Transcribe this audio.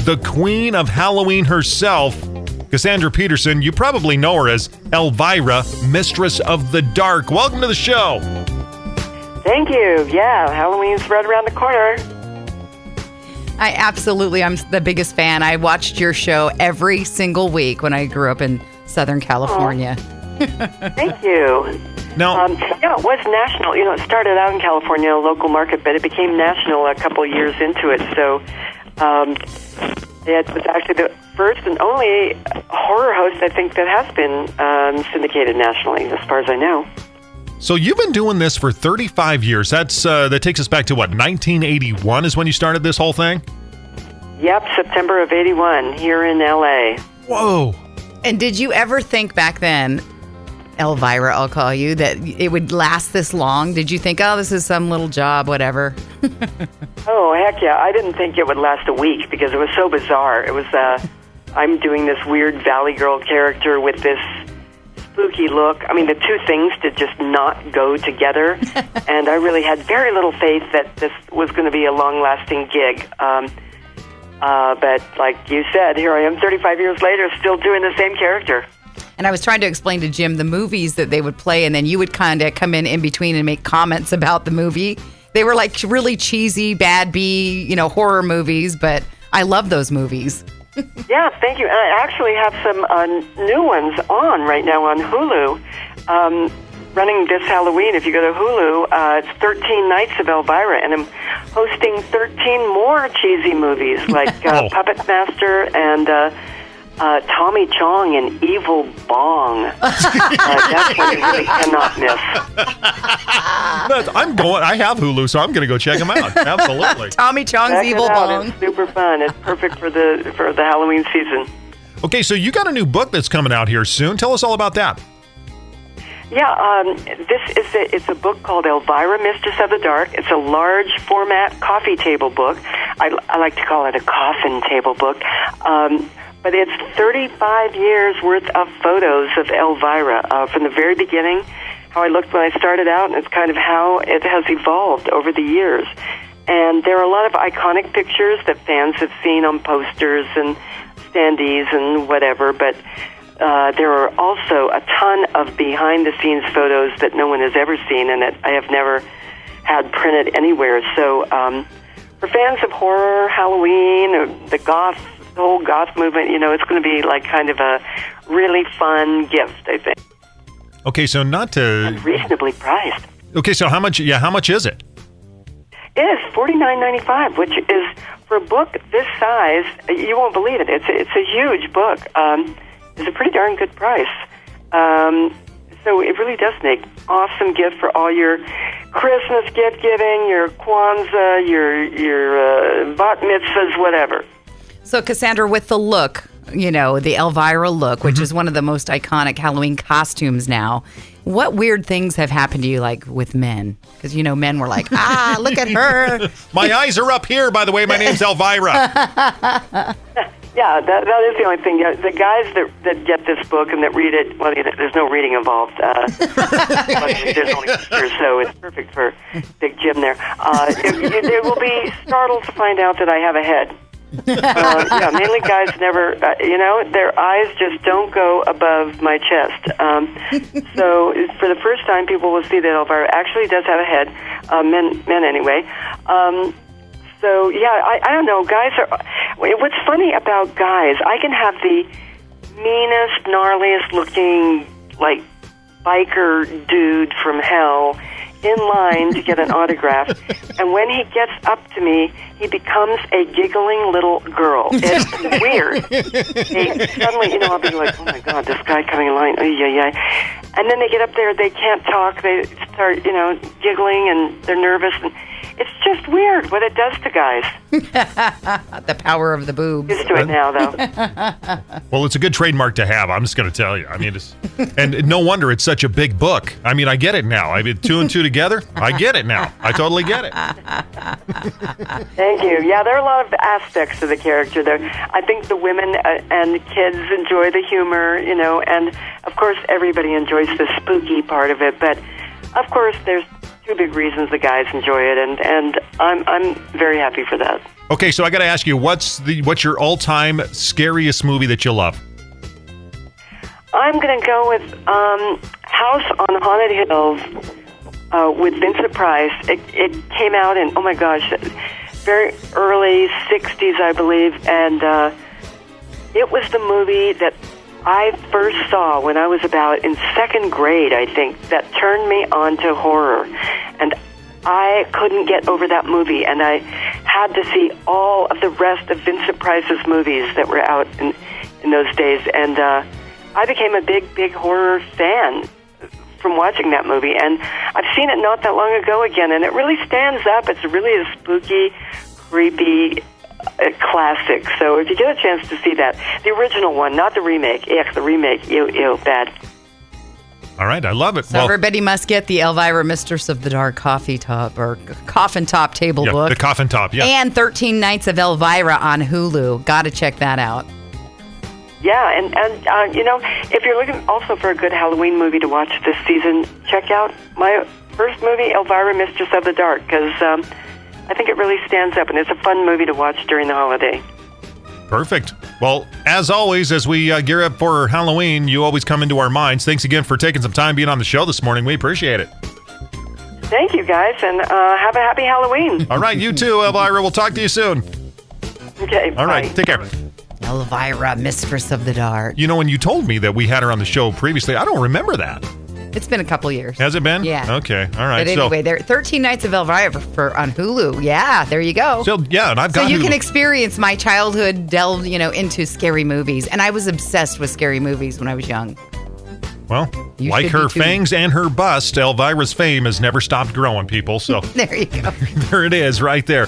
the queen of Halloween herself, Casandra Peterson. You probably know her as Elvira, Mistress of the Dark. Welcome to the show. Thank you. Yeah, Halloween's right around the corner. I'm the biggest fan. I watched your show every single week when I grew up in Southern California. Thank you. Now, it was national. It started out in California, a local market, but it became national a couple of years into it. So it was actually the first and only horror host, I think, that has been syndicated nationally, as far as I know. so you've been doing this for 35 years. That takes us back to, 1981 is when you started this whole thing? Yep, September of 81, here in L.A. Whoa. And did you ever think back then, Elvira, I'll call you, that it would last this long? Did you think, this is some little job, whatever? Oh, heck yeah. I didn't think it would last a week because it was so bizarre. It was, I'm doing this weird Valley Girl character with this spooky look. I mean, the two things did just not go together. And I really had very little faith that this was going to be a long-lasting gig. But like you said, here I am 35 years later still doing the same character. And I was trying to explain to Jim the movies that they would play, and then you would kind of come in between and make comments about the movie. They were like really cheesy, bad B, horror movies, but I love those movies. Yeah, thank you. And I actually have some new ones on right now on Hulu. Running this Halloween, if you go to Hulu, it's 13 Nights of Elvira, and I'm hosting 13 more cheesy movies like Puppet Master and Tommy Chong and Evil Bong. That's one you really cannot miss. I have Hulu, so I'm going to go check them out. Absolutely. Tommy Chong's Check Evil it out. Bong. It's super fun. It's perfect for the Halloween season. Okay, so you got a new book that's coming out here soon. Tell us all about that. Yeah, it's a book called Elvira, Mistress of the Dark. It's a large format coffee table book. I like to call it a coffin table book. But it's 35 years worth of photos of Elvira from the very beginning, how I looked when I started out, and it's kind of how it has evolved over the years. And there are a lot of iconic pictures that fans have seen on posters and standees and whatever, but there are also a ton of behind-the-scenes photos that no one has ever seen and that I have never had printed anywhere. So for fans of horror, Halloween, or the whole goth movement, it's going to be like kind of a really fun gift, I think. Okay, so And reasonably priced. Okay, so how much is it? It is $49.95, which is, for a book this size, you won't believe it. It's a huge book. It's a pretty darn good price. So it really does make awesome gift for all your Christmas gift giving, your Kwanzaa, your bat mitzvahs, whatever. So Casandra, with the look, the Elvira look, which is one of the most iconic Halloween costumes now, what weird things have happened to you, like with men? Because, men were like, look at her. My eyes are up here, by the way. My name's Elvira. Yeah, that is the only thing. The guys that get this book and that read it, well, there's no reading involved. Luckily, there's only pictures, so it's perfect for Big Jim there. They will be startled to find out that I have a head. Mainly guys never, their eyes just don't go above my chest. So for the first time, people will see that Elvira actually does have a head, men anyway. So, I don't know. Guys what's funny about guys, I can have the meanest, gnarliest looking, like, biker dude from hell in line to get an autograph. And when he gets up to me, he becomes a giggling little girl. It's weird. Suddenly, I'll be like, oh my God, this guy coming in line. And then they get up there, they can't talk. They start, giggling and they're nervous. And it's just weird what it does to guys. The power of the boobs. Used to it now, though. Well, it's a good trademark to have. I'm just going to tell you. I mean, and no wonder it's such a big book. I mean, I get it now. I mean, two and two together, I get it now. I totally get it. Thank you. Yeah, there are a lot of aspects to the character there. I think the women and the kids enjoy the humor, and of course everybody enjoys the spooky part of it. But of course, there's two big reasons the guys enjoy it, and I'm very happy for that. Okay, so I got to ask you, what's your all-time scariest movie that you love? I'm going to go with House on Haunted Hills with Vincent Price. It came out in, oh my gosh, very early 60s, I believe, and it was the movie that I first saw when I was about in second grade, I think, that turned me on to horror. And I couldn't get over that movie, and I had to see all of the rest of Vincent Price's movies that were out in those days. And I became a big horror fan from watching that movie. And I've seen it not that long ago again, and it really stands up. It's really a spooky, creepy classic. So if you get a chance to see that, the original one, not the remake. Yeah, the remake, ew, bad. All right, I love it. So everybody must get the Elvira Mistress of the Dark coffin top table book. The coffin top, yeah. And 13 Nights of Elvira on Hulu. Got to check that out. Yeah, and you know, if you're looking also for a good Halloween movie to watch this season, check out my first movie, Elvira Mistress of the Dark, because I think it really stands up, and it's a fun movie to watch during the holiday. Perfect. Well, as always, as we gear up for Halloween, you always come into our minds. Thanks again for taking some time being on the show this morning. We appreciate it. Thank you, guys, and have a happy Halloween. All right, you too, Elvira. We'll talk to you soon. Okay, all right, bye. take care. Elvira, Mistress of the Dark. You know, when you told me that we had her on the show previously, I don't remember that. It's been a couple years. Has it been? Yeah. Okay. All right. But anyway, there 13 Nights of Elvira on Hulu. Yeah, there you go. So yeah, and I've got. So you Hulu. can experience my childhood delve, into scary movies, and I was obsessed with scary movies when I was young. Well, You like should her be too. fangs and her bust, Elvira's fame has never stopped growing, people. So There you go. there it is, right there.